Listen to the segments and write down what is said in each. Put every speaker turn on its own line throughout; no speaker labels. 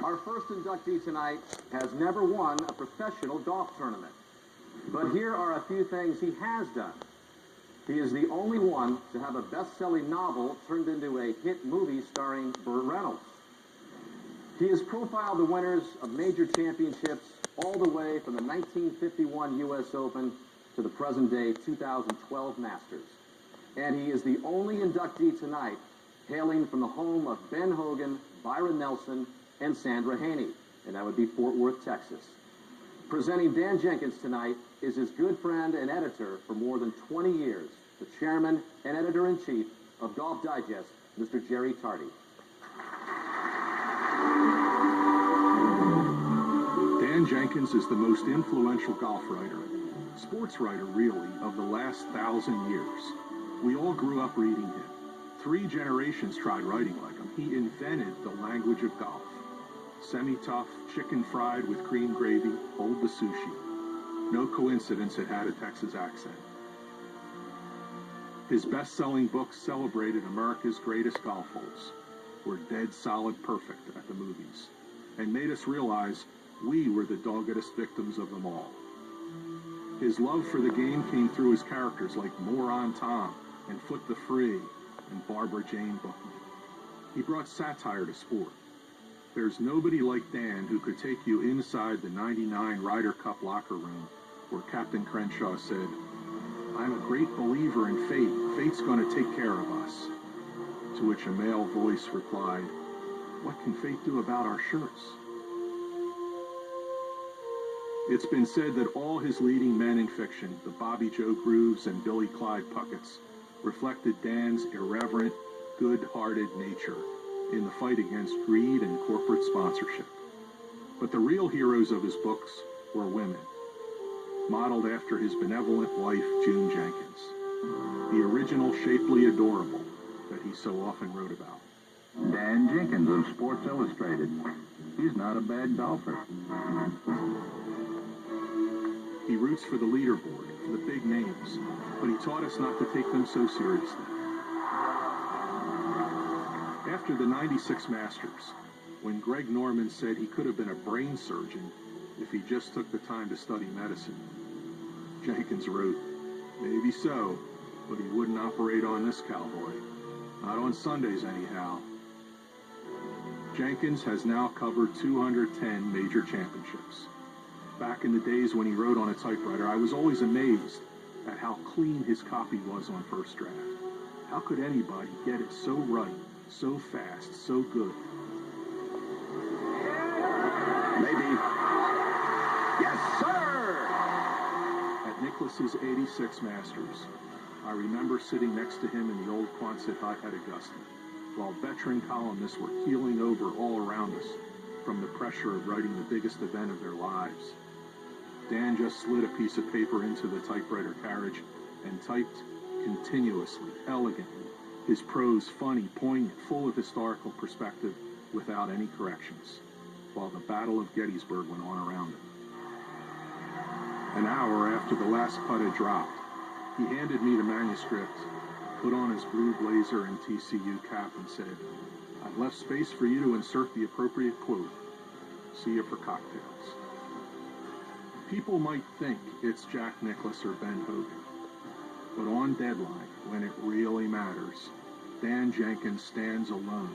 Our first inductee tonight has never won a professional golf tournament. But here are a few things he has done. He is the only one to have a best-selling novel turned into a hit movie starring Burt Reynolds. He has profiled the winners of major championships all the way from the 1951 U.S. Open to the present-day 2012 Masters. And he is the only inductee tonight hailing from the home of Ben Hogan, Byron Nelson, and Sandra Haney, and that would be Fort Worth, Texas. Presenting Dan Jenkins tonight is his good friend and editor for more than 20 years, the chairman and editor-in-chief of Golf Digest, Mr. Jerry Tardy.
Dan Jenkins is the most influential golf writer, sports writer really, of the last 1,000 years. We all grew up reading him. 3 generations tried writing like him. He invented the language of golf. Semi-tough, chicken fried with cream gravy, hold the sushi. No coincidence it had a Texas accent. His best-selling books celebrated America's greatest golf holes, were dead solid perfect at the movies, and made us realize we were the doggedest victims of them all. His love for the game came through his characters like Moron Tom and Foot the Free and Barbara Jane Bookman. He brought satire to sport. There's nobody like Dan who could take you inside the 99 Ryder Cup locker room where Captain Crenshaw said, "I'm a great believer in fate. Fate's going to take care of us." To which a male voice replied, "What can fate do about our shirts?" It's been said that all his leading men in fiction, the Bobby Joe Grooves and Billy Clyde Pucketts, reflected Dan's irreverent, good-hearted nature in the fight against greed and corporate sponsorship. But the real heroes of his books were women, modeled after his benevolent wife, June Jenkins, the original shapely adorable that he so often wrote about.
Dan Jenkins of Sports Illustrated. He's not a bad golfer.
He roots for the leaderboard, for the big names, but he taught us not to take them so seriously. After the '96 Masters, when Greg Norman said he could have been a brain surgeon if he just took the time to study medicine, Jenkins wrote, "Maybe so, but he wouldn't operate on this cowboy. Not on Sundays, anyhow." Jenkins has now covered 210 major championships. Back in the days when he wrote on a typewriter, I was always amazed at how clean his copy was on first draft. How could anybody get it so right, so fast, so good?
Maybe. Yes, sir!
At Nicklaus's '86 Masters, I remember sitting next to him in the old Quonset hut at Augusta, while veteran columnists were keeling over all around us from the pressure of writing the biggest event of their lives. Dan just slid a piece of paper into the typewriter carriage and typed continuously, elegantly, his prose funny, poignant, full of historical perspective, without any corrections, while the Battle of Gettysburg went on around him. An hour after the last putt had dropped, he handed me the manuscript, put on his blue blazer and TCU cap, and said, "I've left space for you to insert the appropriate quote. See you for cocktails." People might think it's Jack Nicklaus or Ben Hogan, but on deadline, when it really matters, Dan Jenkins stands alone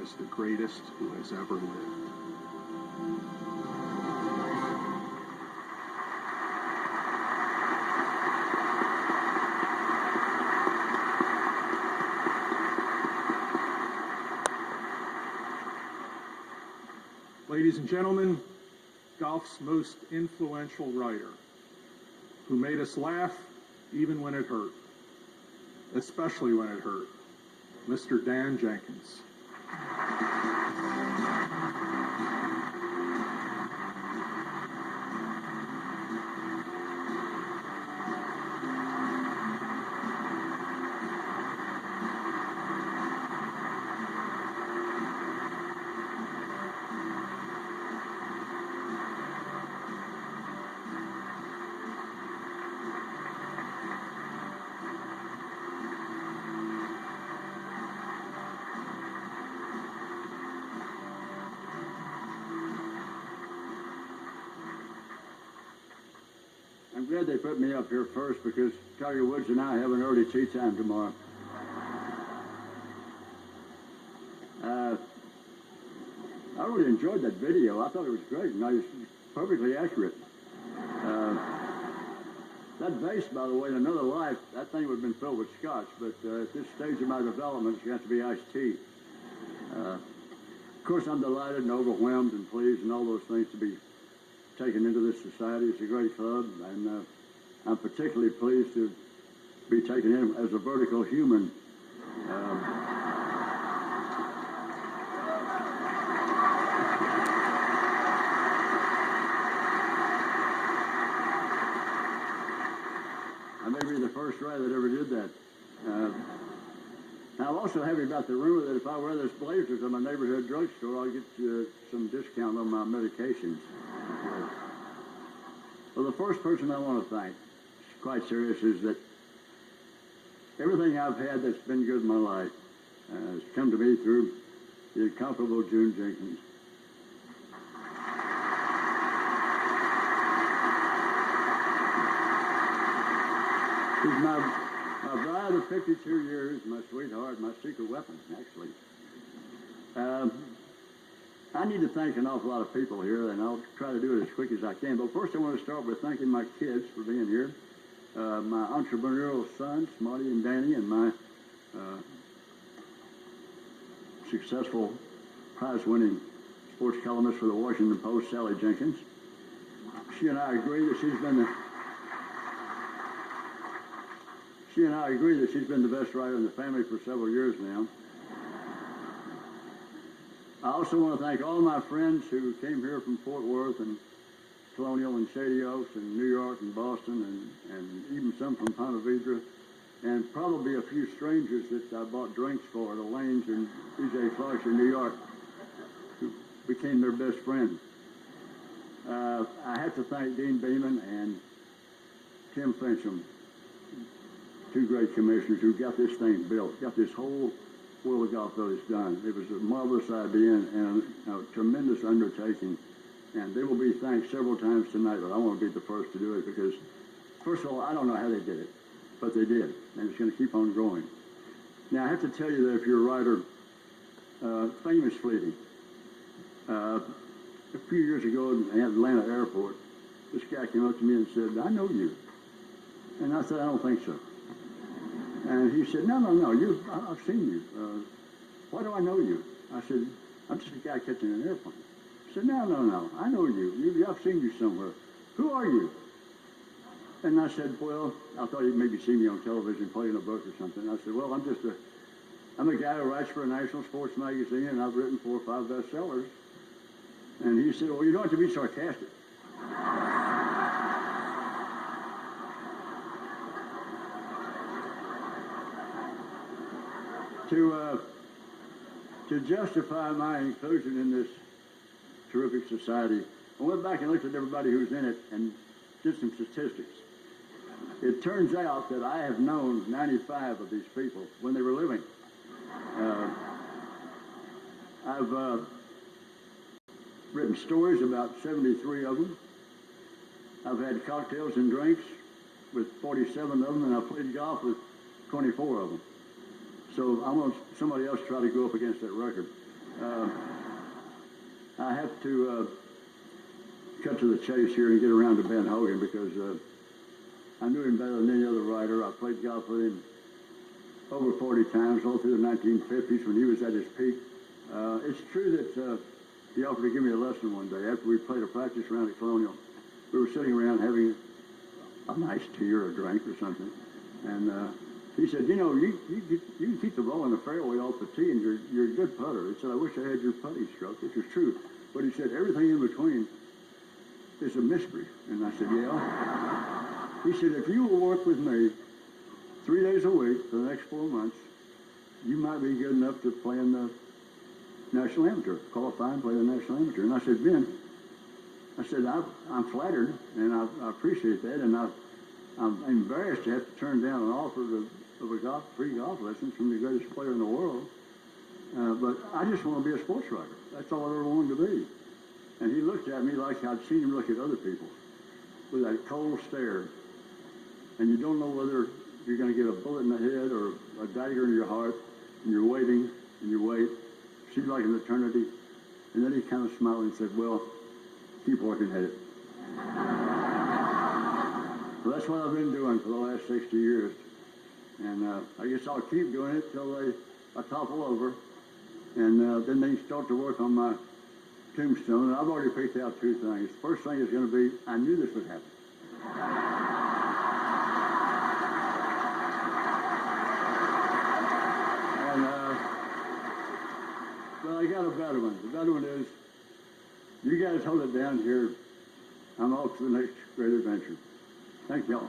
as the greatest who has ever lived. Ladies and gentlemen, golf's most influential writer, who made us laugh even when it hurt, especially when it hurt, Mr. Dan Jenkins.
glad they put me up here first because Tiger Woods and I have an early tea time tomorrow. I really enjoyed that video. I thought it was great, and it was perfectly accurate. That vase, by the way, in another life, that thing would have been filled with scotch, but at this stage of my development, it's got to be iced tea. Of course, I'm delighted and overwhelmed and pleased and all those things to be taken into this society. It's a great club, and I'm particularly pleased to be taken in as a vertical human. I may be the first guy that ever did that. Now, I'm also happy about the rumor that if I wear this blazer to my neighborhood drugstore, I'll get some discount on my medications. Well, the first person I want to thank, quite serious, is that everything I've had that's been good in my life has come to me through the incomparable June Jenkins. She's my bride of 52 years, my sweetheart, my secret weapon, actually. I need to thank an awful lot of people here, and I'll try to do it as quick as I can. But first I want to start with thanking my kids for being here. My entrepreneurial sons, Marty and Danny, and my successful prize-winning sports columnist for the Washington Post, Sally Jenkins. She and I agree that she's been the best writer in the family for several years now. I also want to thank all my friends who came here from Fort Worth and Colonial and Shady Oaks and New York and Boston and even some from Ponte Vedra, and probably a few strangers that I bought drinks for, the Lanes and E.J. Clark's in New York, who became their best friend. I have to thank Dean Beeman and Tim Fincham, two great commissioners who got this thing built, got this whole World of Golf Village done. It was a marvelous idea and a tremendous undertaking. And they will be thanked several times tonight, but I want to be the first to do it because, first of all, I don't know how they did it, but they did, and it's going to keep on growing. Now, I have to tell you that if you're a writer, famous fleeting. A few years ago at Atlanta Airport, this guy came up to me and said, "I know you." And I said, "I don't think so." And he said, no, I've seen you. Why do I know you? I said, "I'm just a guy catching an airplane." He said, no, I know you. I've seen you somewhere. Who are you? And I said, well, I thought he'd maybe see me on television playing a book or something. I said, well, I'm a guy who writes for a national sports magazine, and I've written 4 or 5 bestsellers. And he said, well, you don't have to be sarcastic. To justify my inclusion in this terrific society, I went back and looked at everybody who's in it and did some statistics. It turns out that I have known 95 of these people when they were living. I've written stories about 73 of them. I've had cocktails and drinks with 47 of them, and I've played golf with 24 of them. So I want somebody else to try to go up against that record. I have to cut to the chase here and get around to Ben Hogan because I knew him better than any other writer. I played golf with him over 40 times, all through the 1950s when he was at his peak. It's true that he offered to give me a lesson one day after we played a practice round at Colonial. We were sitting around having a nice tea or a drink or something, and he said, you can keep the ball in the fairway off the tee, and you're a good putter. He said, I wish I had your putting stroke, which was true. But he said, everything in between is a mystery. And I said, yeah. He said, if you will work with me 3 days a week for the next 4 months, you might be good enough to play in the National Amateur, qualify and play the National Amateur. And I said, Ben, I'm flattered, and I appreciate that, and I'm embarrassed to have to turn down an offer of free golf lessons from the greatest player in the world. But I just want to be a sports writer. That's all I ever wanted to be. And he looked at me like I'd seen him look at other people. with that cold stare, and you don't know whether you're going to get a bullet in the head or a dagger in your heart, and you're waiting, and you wait. Seems like an eternity. And then he kind of smiled and said, well, keep working at it. So that's what I've been doing for the last 60 years. And I guess I'll keep doing it till I topple over. And then they start to work on my tombstone. And I've already picked out two things. The first thing is going to be, I knew this would happen. And, well, I got a better one. The better one is, you guys hold it down here. I'm off to the next great adventure. Thank y'all.